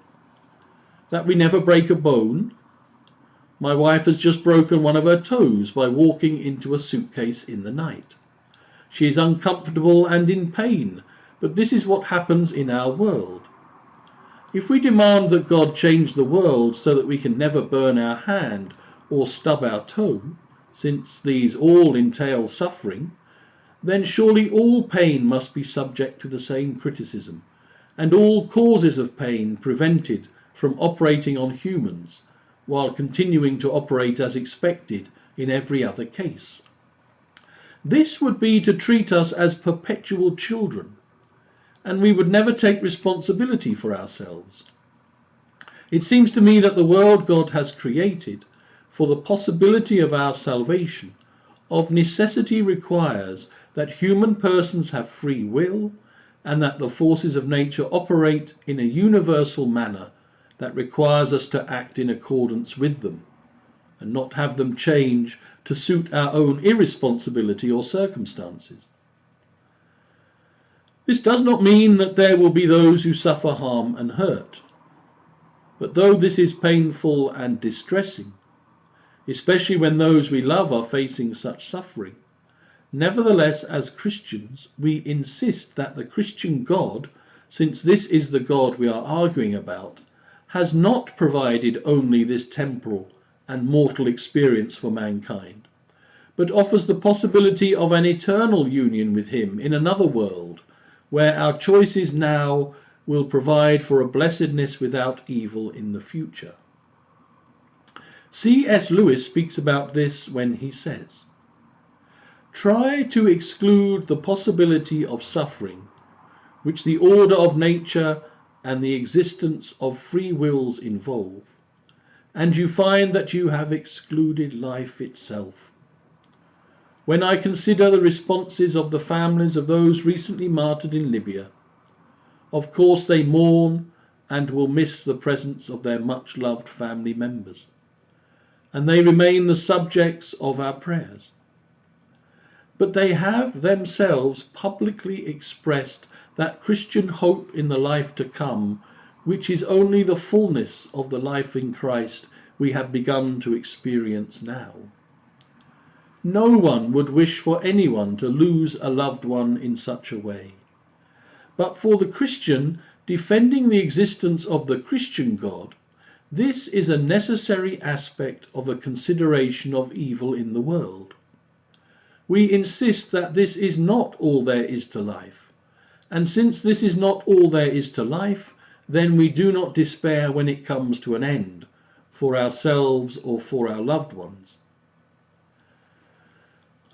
S1: That we never break a bone? My wife has just broken one of her toes by walking into a suitcase in the night. She is uncomfortable and in pain, but this is what happens in our world. If we demand that God change the world so that we can never burn our hand or stub our toe, since these all entail suffering, then surely all pain must be subject to the same criticism, and all causes of pain prevented from operating on humans, while continuing to operate as expected in every other case. This would be to treat us as perpetual children, and we would never take responsibility for ourselves. It seems to me that the world God has created for the possibility of our salvation of necessity requires that human persons have free will, and that the forces of nature operate in a universal manner that requires us to act in accordance with them, and not have them change to suit our own irresponsibility or circumstances. This does not mean that there will be those who suffer harm and hurt. But though this is painful and distressing, especially when those we love are facing such suffering, nevertheless, as Christians, we insist that the Christian God, since this is the God we are arguing about, has not provided only this temporal and mortal experience for mankind, but offers the possibility of an eternal union with him in another world, where our choices now will provide for a blessedness without evil in the future. C.S. Lewis speaks about this when he says, "Try to exclude the possibility of suffering, which the order of nature and the existence of free wills involve, and you find that you have excluded life itself. When I consider the responses of the families of those recently martyred in Libya, of course they mourn and will miss the presence of their much-loved family members, and they remain the subjects of our prayers. But they have themselves publicly expressed that Christian hope in the life to come, which is only the fullness of the life in Christ we have begun to experience now. No one would wish for anyone to lose a loved one in such a way. But for the Christian, defending the existence of the Christian God, this is a necessary aspect of a consideration of evil in the world. We insist that this is not all there is to life, and since this is not all there is to life, then we do not despair when it comes to an end, for ourselves or for our loved ones.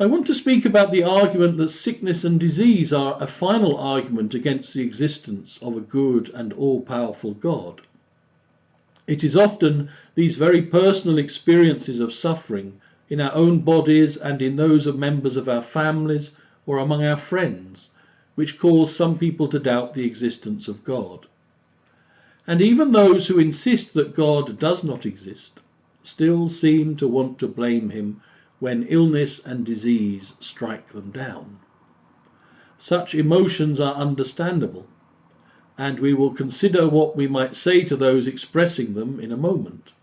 S1: I want to speak about the argument that sickness and disease are a final argument against the existence of a good and all-powerful God. It is often these very personal experiences of suffering in our own bodies and in those of members of our families or among our friends which cause some people to doubt the existence of God. And even those who insist that God does not exist still seem to want to blame him when illness and disease strike them down. Such emotions are understandable, and we will consider what we might say to those expressing them in a moment.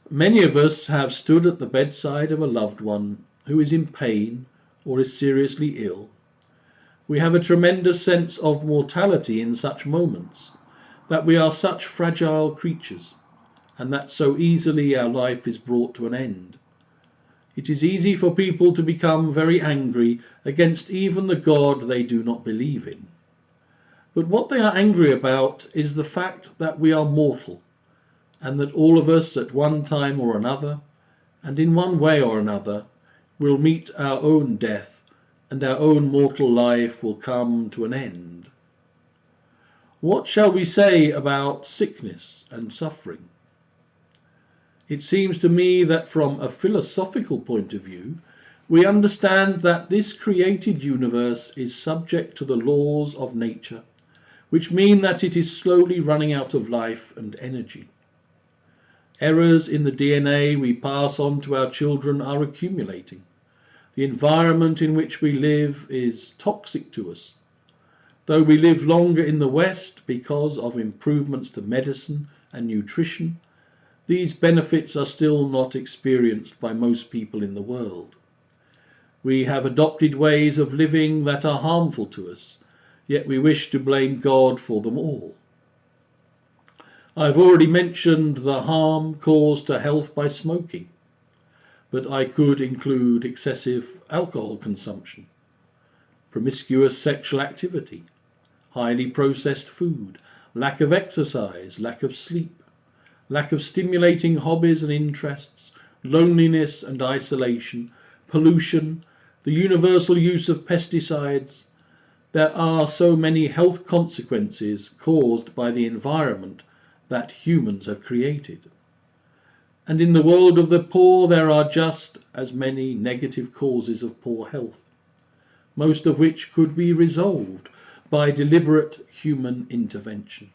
S1: Many of us have stood at the bedside of a loved one who is in pain or is seriously ill. We have a tremendous sense of mortality in such moments, that we are such fragile creatures, and that so easily our life is brought to an end. It is easy for people to become very angry against even the God they do not believe in. But what they are angry about is the fact that we are mortal, and that all of us at one time or another, and in one way or another, will meet our own death, and our own mortal life will come to an end. What shall we say about sickness and suffering? It seems to me that from a philosophical point of view, we understand that this created universe is subject to the laws of nature, which mean that it is slowly running out of life and energy. Errors in the DNA we pass on to our children are accumulating. The environment in which we live is toxic to us. Though we live longer in the West because of improvements to medicine and nutrition, these benefits are still not experienced by most people in the world. We have adopted ways of living that are harmful to us, yet we wish to blame God for them all. I've already mentioned the harm caused to health by smoking, but I could include excessive alcohol consumption, promiscuous sexual activity, highly processed food, lack of exercise, lack of sleep, lack of stimulating hobbies and interests, loneliness and isolation, pollution, the universal use of pesticides. There are so many health consequences caused by the environment that humans have created. And in the world of the poor there are just as many negative causes of poor health, most of which could be resolved by deliberate human intervention.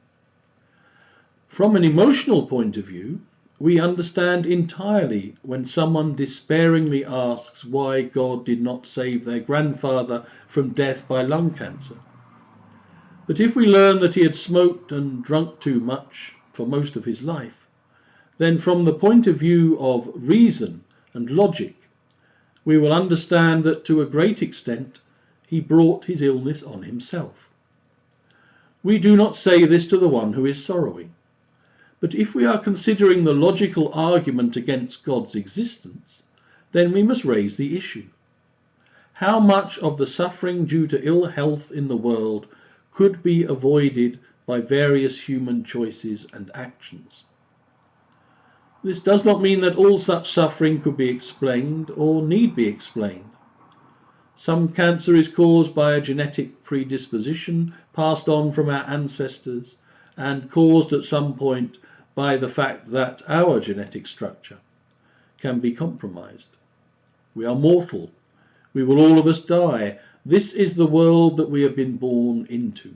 S1: From an emotional point of view, we understand entirely when someone despairingly asks why God did not save their grandfather from death by lung cancer. But if we learn that he had smoked and drunk too much for most of his life, then from the point of view of reason and logic, we will understand that to a great extent he brought his illness on himself. We do not say this to the one who is sorrowing. But if we are considering the logical argument against God's existence, then we must raise the issue. How much of the suffering due to ill health in the world could be avoided by various human choices and actions? This does not mean that all such suffering could be explained or need be explained. Some cancer is caused by a genetic predisposition passed on from our ancestors and caused at some point by the fact that our genetic structure can be compromised. We are mortal. We will all of us die. This is the world that we have been born into.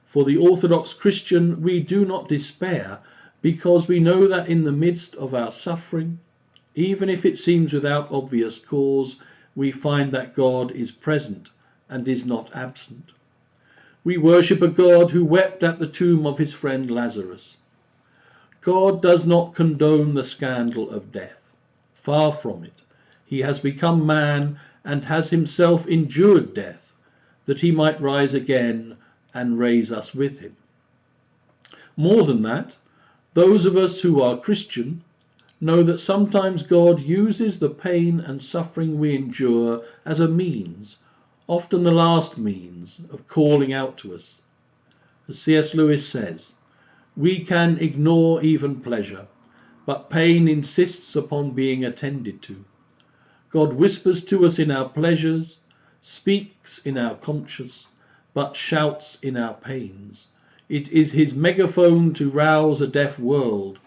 S1: For the Orthodox Christian, we do not despair because we know that in the midst of our suffering, even if it seems without obvious cause, we find that God is present and is not absent. We worship a God who wept at the tomb of his friend Lazarus. God does not condone the scandal of death. Far from it. He has become man and has himself endured death, that he might rise again and raise us with him. More than that, those of us who are Christian know that sometimes God uses the pain and suffering we endure as a means, often the last means, of calling out to us. As C.S. Lewis says, we can ignore even pleasure, but pain insists upon being attended to. God whispers to us in our pleasures, speaks in our conscience, but shouts in our pains. It is his megaphone to rouse a deaf world.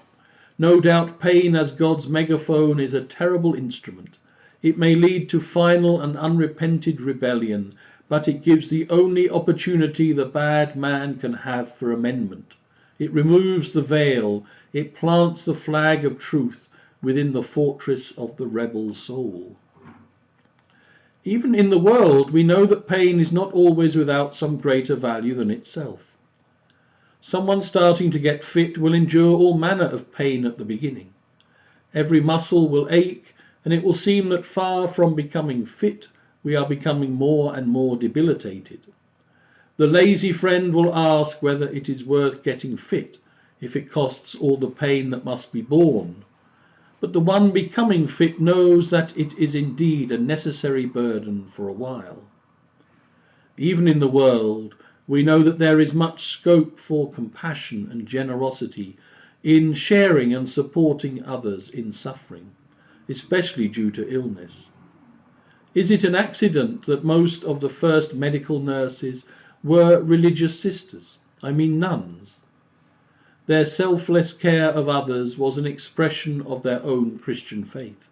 S1: No doubt pain as God's megaphone is a terrible instrument. It may lead to final and unrepented rebellion, but it gives the only opportunity the bad man can have for amendment. It removes the veil. It plants the flag of truth within the fortress of the rebel soul. Even in the world, we know that pain is not always without some greater value than itself. Someone starting to get fit will endure all manner of pain at the beginning. Every muscle will ache, and it will seem that far from becoming fit, we are becoming more and more debilitated. The lazy friend will ask whether it is worth getting fit if it costs all the pain that must be borne. But the one becoming fit knows that it is indeed a necessary burden for a while. Even in the world, we know that there is much scope for compassion and generosity in sharing and supporting others in suffering, especially due to illness. Is it an accident that most of the first medical nurses were religious sisters? I mean nuns. Their selfless care of others was an expression of their own Christian faith.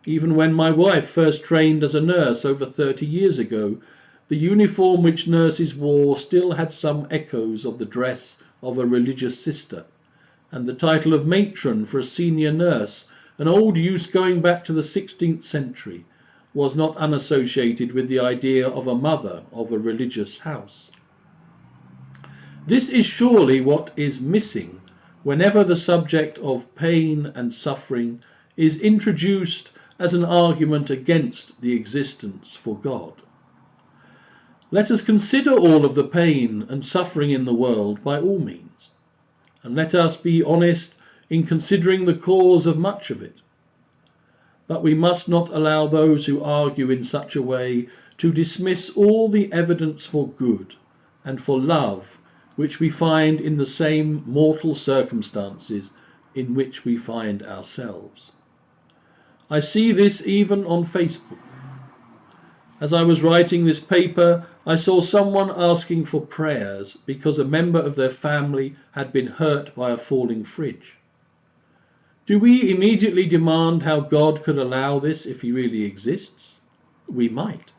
S1: Even when my wife first trained as a nurse over 30 years ago, the uniform which nurses wore still had some echoes of the dress of a religious sister, and the title of matron for a senior nurse, an old use going back to the 16th century, was not unassociated with the idea of a mother of a religious house. This is surely what is missing whenever the subject of pain and suffering is introduced as an argument against the existence for God. Let us consider all of the pain and suffering in the world by all means, and let us be honest in considering the cause of much of it. But we must not allow those who argue in such a way to dismiss all the evidence for good and for love which we find in the same mortal circumstances in which we find ourselves. I see this even on Facebook. As I was writing this paper, I saw someone asking for prayers because a member of their family had been hurt by a falling fridge. Do we immediately demand how God could allow this if he really exists? We might.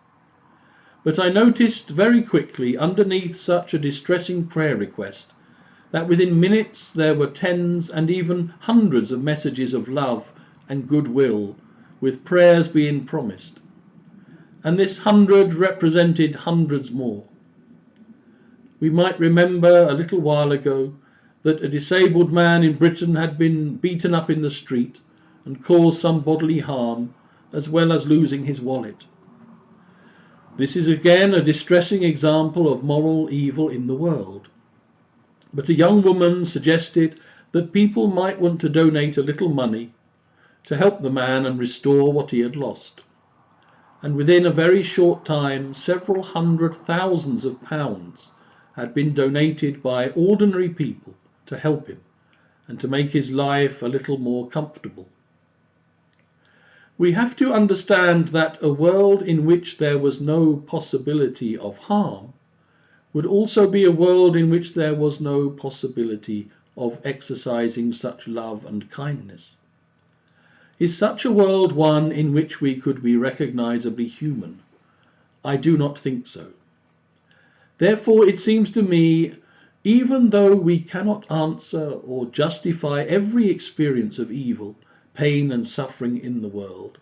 S1: But I noticed very quickly underneath such a distressing prayer request that within minutes there were tens and even hundreds of messages of love and goodwill, with prayers being promised. And this 100 represented hundreds more. We might remember a little while ago that a disabled man in Britain had been beaten up in the street and caused some bodily harm, as well as losing his wallet. This is again a distressing example of moral evil in the world. But a young woman suggested that people might want to donate a little money to help the man and restore what he had lost. And within a very short time, several hundred thousands of pounds had been donated by ordinary people to help him and to make his life a little more comfortable. We have to understand that a world in which there was no possibility of harm would also be a world in which there was no possibility of exercising such love and kindness. Is such a world one in which we could be recognizably human? I do not think so. Therefore, it seems to me, even though we cannot answer or justify every experience of evil, pain and suffering in the world,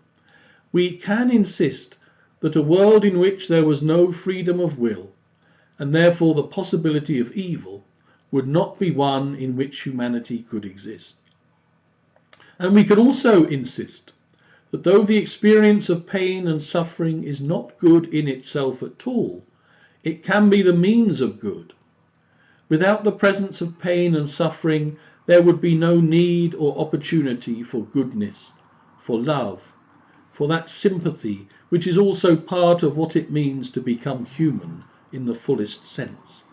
S1: we can insist that a world in which there was no freedom of will, and therefore the possibility of evil, would not be one in which humanity could exist. And we can also insist that though the experience of pain and suffering is not good in itself at all, it can be the means of good. Without the presence of pain and suffering, there would be no need or opportunity for goodness, for love, for that sympathy which is also part of what it means to become human in the fullest sense.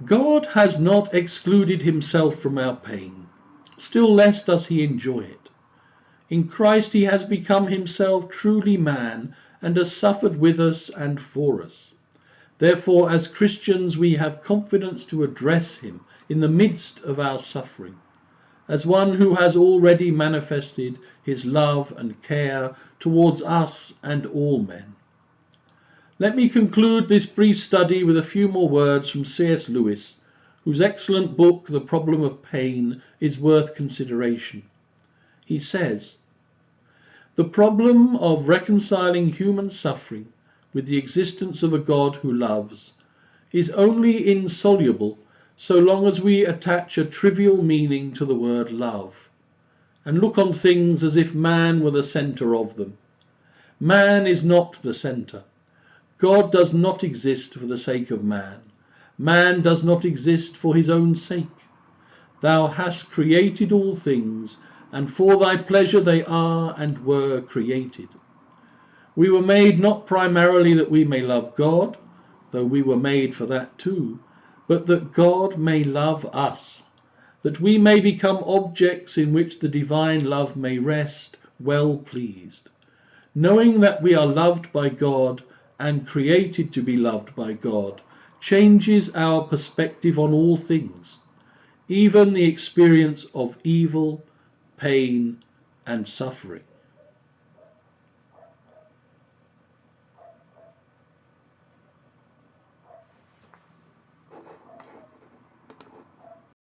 S1: God has not excluded himself from our pain, still less does he enjoy it. In Christ he has become himself truly man and has suffered with us and for us. Therefore, as Christians, we have confidence to address him in the midst of our suffering, as one who has already manifested his love and care towards us and all men. Let me conclude this brief study with a few more words from C.S. Lewis, whose excellent book, The Problem of Pain, is worth consideration. He says, "The problem of reconciling human suffering with the existence of a God who loves is only insoluble so long as we attach a trivial meaning to the word love, and look on things as if man were the centre of them. Man is not the centre. God does not exist for the sake of man. Man does not exist for his own sake. Thou hast created all things, and for thy pleasure they are and were created. We were made not primarily that we may love God, though we were made for that too, but that God may love us, that we may become objects in which the divine love may rest, well pleased. Knowing that we are loved by God and created to be loved by God changes our perspective on all things, even the experience of evil, pain, and suffering."